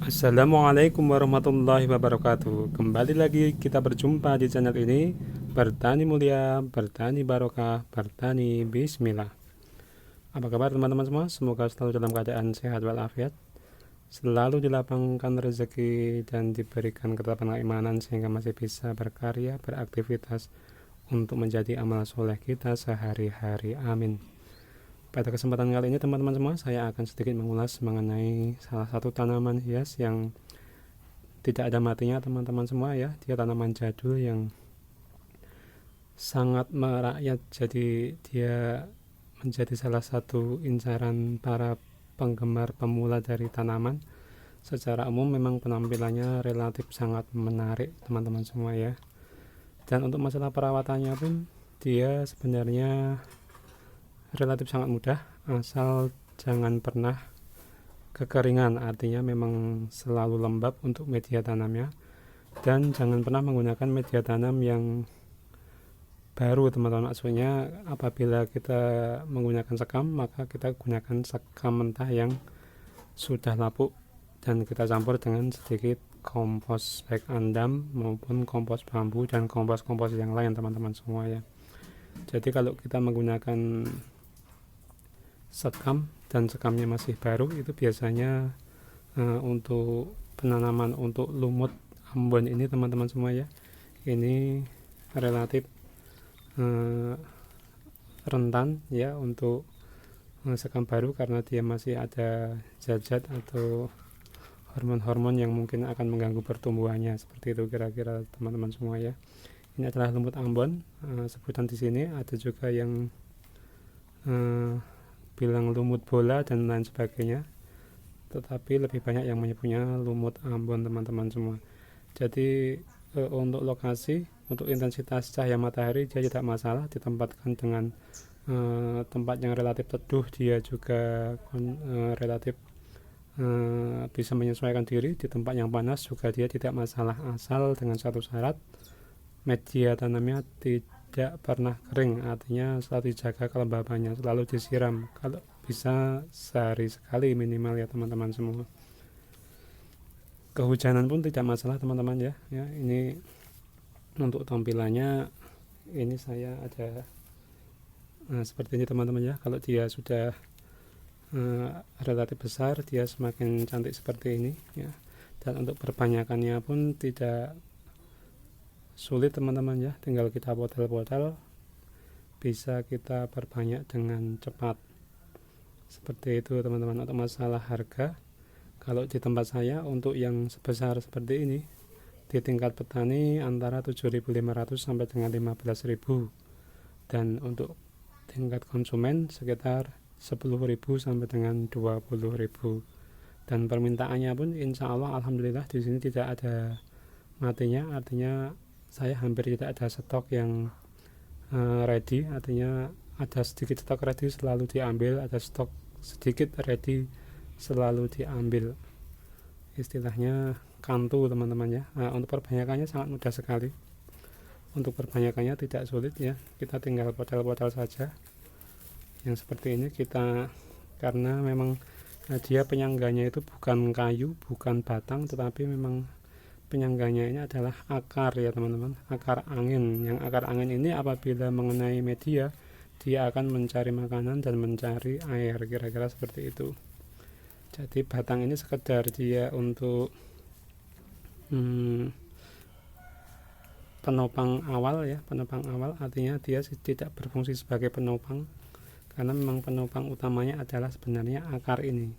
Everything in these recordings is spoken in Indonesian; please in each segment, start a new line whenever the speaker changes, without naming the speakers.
Assalamualaikum warahmatullahi wabarakatuh. Kembali lagi kita berjumpa di channel ini. Bertani mulia, bertani barokah, bertani bismillah. Apa kabar teman-teman semua? Semoga selalu dalam keadaan sehat walafiat, selalu dilapangkan rezeki dan diberikan ketetapan keimanan sehingga masih bisa berkarya, beraktivitas untuk menjadi amal soleh kita sehari-hari. Amin. Pada kesempatan kali ini teman-teman semua, saya akan sedikit mengulas mengenai salah satu tanaman hias yang tidak ada matinya teman-teman semua ya. Dia tanaman jadul yang sangat merakyat, jadi dia menjadi salah satu incaran para penggemar pemula dari tanaman. Secara umum memang penampilannya relatif sangat menarik teman-teman semua ya. Dan untuk masalah perawatannya pun dia sebenarnya relatif sangat mudah, asal jangan pernah kekeringan, artinya memang selalu lembab untuk media tanamnya, dan jangan pernah menggunakan media tanam yang baru teman-teman. Maksudnya apabila kita menggunakan sekam, maka kita gunakan sekam mentah yang sudah lapuk dan kita campur dengan sedikit kompos baik andam maupun kompos bambu dan kompos-kompos yang lain teman-teman semua ya. Jadi kalau kita menggunakan sekam dan sekamnya masih baru, itu biasanya untuk penanaman untuk lumut Ambon ini teman-teman semua ya, ini relatif rentan ya untuk sekam baru, karena dia masih ada zat-zat atau hormon-hormon yang mungkin akan mengganggu pertumbuhannya, seperti itu kira-kira teman-teman semua ya. Ini adalah lumut Ambon, sebutan di sini ada juga yang bilang lumut bola dan lain sebagainya, tetapi lebih banyak yang menyebutnya lumut Ambon teman-teman semua. Jadi untuk lokasi, untuk intensitas cahaya matahari dia tidak masalah, ditempatkan dengan tempat yang relatif teduh, dia juga relatif bisa menyesuaikan diri. Di tempat yang panas juga dia tidak masalah, asal dengan satu syarat, media tanamnya tidak pernah kering, artinya selalu dijaga kelembabannya, selalu disiram, kalau bisa sehari sekali minimal ya teman-teman semua. Kehujanan pun tidak masalah teman-teman ya. Ini untuk tampilannya, ini saya ada seperti ini teman-teman ya. Kalau dia sudah relatif besar, dia semakin cantik seperti ini ya. Dan untuk perbanyakannya pun tidak sulit teman-teman ya, tinggal kita potel-potel, bisa kita perbanyak dengan cepat, seperti itu teman-teman. Untuk masalah harga, kalau di tempat saya untuk yang sebesar seperti ini di tingkat petani antara 7.500 sampai dengan 15.000, dan untuk tingkat konsumen sekitar 10.000 sampai dengan 20.000. Dan permintaannya pun insya Allah alhamdulillah di sini tidak ada matinya, artinya saya hampir tidak ada stok yang ready, artinya ada sedikit stok ready selalu diambil, ada stok sedikit ready selalu diambil, istilahnya kantu teman-teman ya. Untuk perbanyakannya sangat mudah sekali, untuk perbanyakannya tidak sulit ya, kita tinggal potel-potel saja yang seperti ini kita, karena memang dia penyangganya itu bukan kayu, bukan batang, tetapi memang penyangganya ini adalah akar ya teman-teman, akar angin. Yang akar angin ini apabila mengenai media, dia akan mencari makanan dan mencari air, kira-kira seperti itu. Jadi batang ini sekedar dia untuk penopang awal ya, penopang awal, artinya dia tidak berfungsi sebagai penopang, karena memang penopang utamanya adalah sebenarnya akar ini.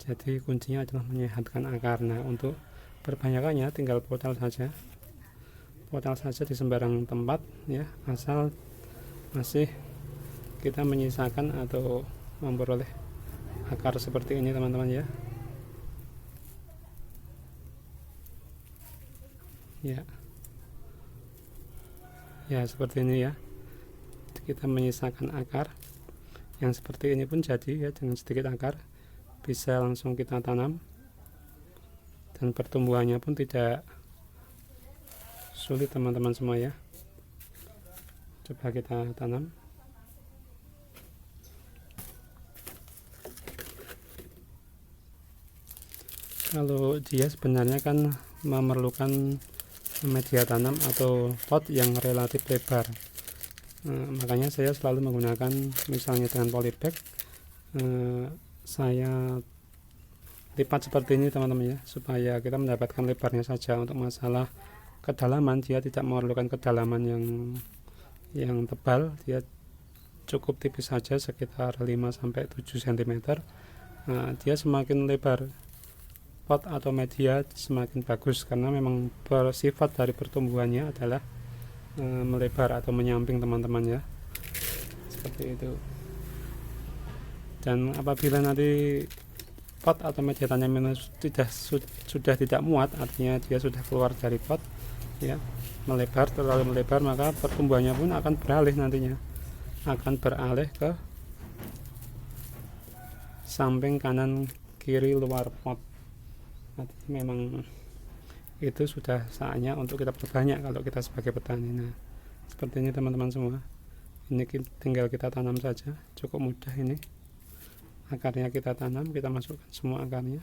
Jadi kuncinya adalah menyehatkan akar. Nah untuk perbanyakannya tinggal potel saja di sembarang tempat ya, asal masih kita menyisakan atau memperoleh akar seperti ini teman-teman ya. Ya seperti ini ya, kita menyisakan akar yang seperti ini pun jadi ya, dengan sedikit akar bisa langsung kita tanam, dan pertumbuhannya pun tidak sulit teman-teman semua ya. Coba kita tanam. Kalau dia sebenarnya kan memerlukan media tanam atau pot yang relatif lebar. Makanya saya selalu menggunakan misalnya dengan polybag, saya lipat seperti ini teman-teman ya, supaya kita mendapatkan lebarnya saja. Untuk masalah kedalaman, dia tidak memerlukan kedalaman yang tebal, dia cukup tipis saja sekitar 5-7 cm. Dia semakin lebar pot atau media semakin bagus, karena memang bersifat dari pertumbuhannya adalah melebar atau menyamping teman-teman ya, seperti itu. Dan apabila nanti pot atau media tanam ini sudah tidak muat, artinya dia sudah keluar dari pot ya, terlalu melebar, maka pertumbuhannya pun akan beralih ke samping kanan kiri luar pot. Artinya memang itu sudah saatnya untuk kita perbanyak kalau kita sebagai petani. Nah, seperti ini teman-teman semua. Ini tinggal kita tanam saja, cukup mudah ini. Akarnya kita tanam, kita masukkan semua akarnya.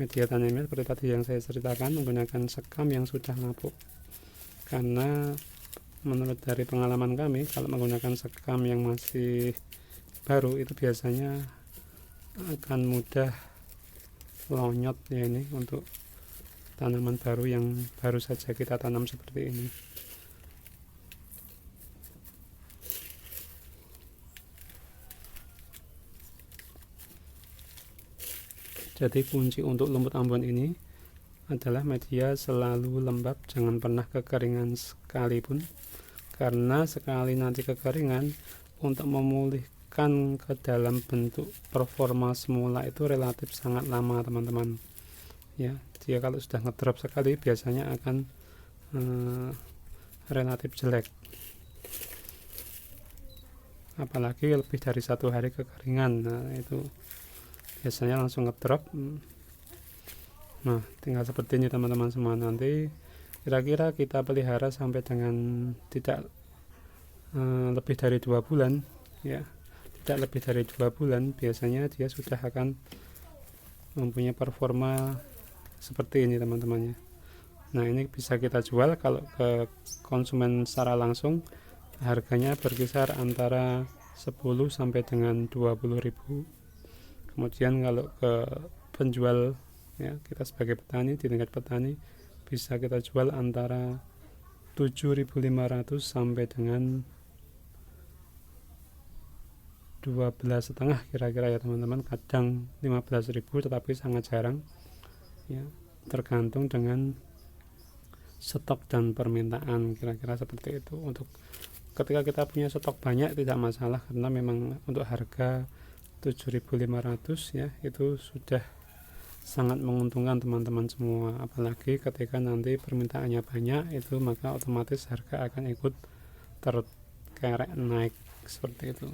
Media tanamnya seperti tadi yang saya ceritakan, menggunakan sekam yang sudah lapuk. Karena menurut dari pengalaman kami, kalau menggunakan sekam yang masih baru itu biasanya akan mudah lonyot ya, ini untuk tanaman baru yang baru saja kita tanam seperti ini. Jadi kunci untuk lumut Ambon ini adalah media selalu lembab, jangan pernah kekeringan sekalipun, karena sekali nanti kekeringan, untuk memulihkan ke dalam bentuk performa semula itu relatif sangat lama teman-teman ya. Dia kalau sudah ngedrop sekali biasanya akan relatif jelek, apalagi lebih dari 1 hari kekeringan. Nah, itu biasanya langsung ngedrop. Nah, tinggal seperti ini teman-teman semua. Nanti kira-kira kita pelihara sampai dengan tidak lebih dari 2 bulan ya, tidak lebih dari 2 bulan biasanya dia sudah akan mempunyai performa seperti ini teman-temannya. Nah, ini bisa kita jual kalau ke konsumen secara langsung, harganya berkisar antara 10 sampai dengan 20.000. Kemudian kalau ke penjual ya, kita sebagai petani, di tingkat petani bisa kita jual antara 7.500 sampai dengan 12,5 kira-kira ya teman-teman. Kadang 15.000, tetapi sangat jarang ya, tergantung dengan stok dan permintaan, kira-kira seperti itu. Untuk ketika kita punya stok banyak tidak masalah, karena memang untuk harga 7.500 ya, itu sudah sangat menguntungkan teman-teman semua. Apalagi ketika nanti permintaannya banyak, itu maka otomatis harga akan ikut terkerek naik seperti itu.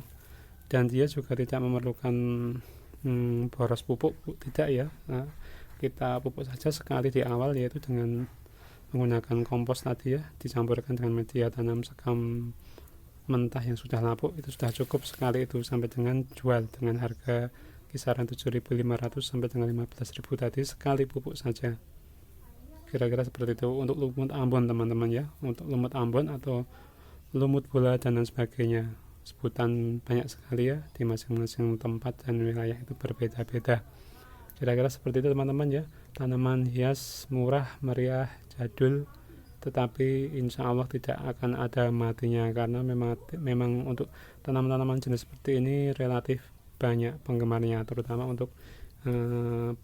Dan dia juga tidak memerlukan boros pupuk, tidak ya. Nah, kita pupuk saja sekali di awal, yaitu dengan menggunakan kompos tadi ya, dicampurkan dengan media tanam sekam mentah yang sudah lapuk, itu sudah cukup sekali itu, sampai dengan jual dengan harga kisaran 7.500 sampai dengan 15.000 tadi, sekali pupuk saja. Kira-kira seperti itu untuk lumut Ambon teman-teman ya. Untuk lumut Ambon atau lumut bola dan lain sebagainya, sebutan banyak sekali ya, di masing-masing tempat dan wilayah itu berbeda-beda. Kira-kira seperti itu teman-teman ya. Tanaman hias murah, meriah, jadul, tetapi insya Allah tidak akan ada matinya, karena memang untuk tanaman-tanaman jenis seperti ini relatif banyak penggemarnya, terutama untuk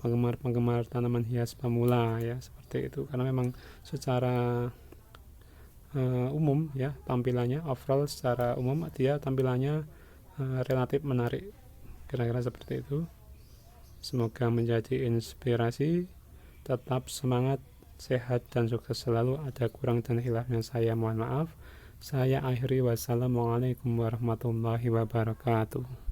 penggemar-penggemar tanaman hias pemula ya, seperti itu. Karena memang secara umum ya, tampilannya overall secara umum dia tampilannya relatif menarik, kira-kira seperti itu. Semoga menjadi inspirasi. Tetap semangat, sehat dan sukses selalu. Ada kurang dan hilafnya saya mohon maaf. Saya akhiri, wassalamualaikum warahmatullahi wabarakatuh.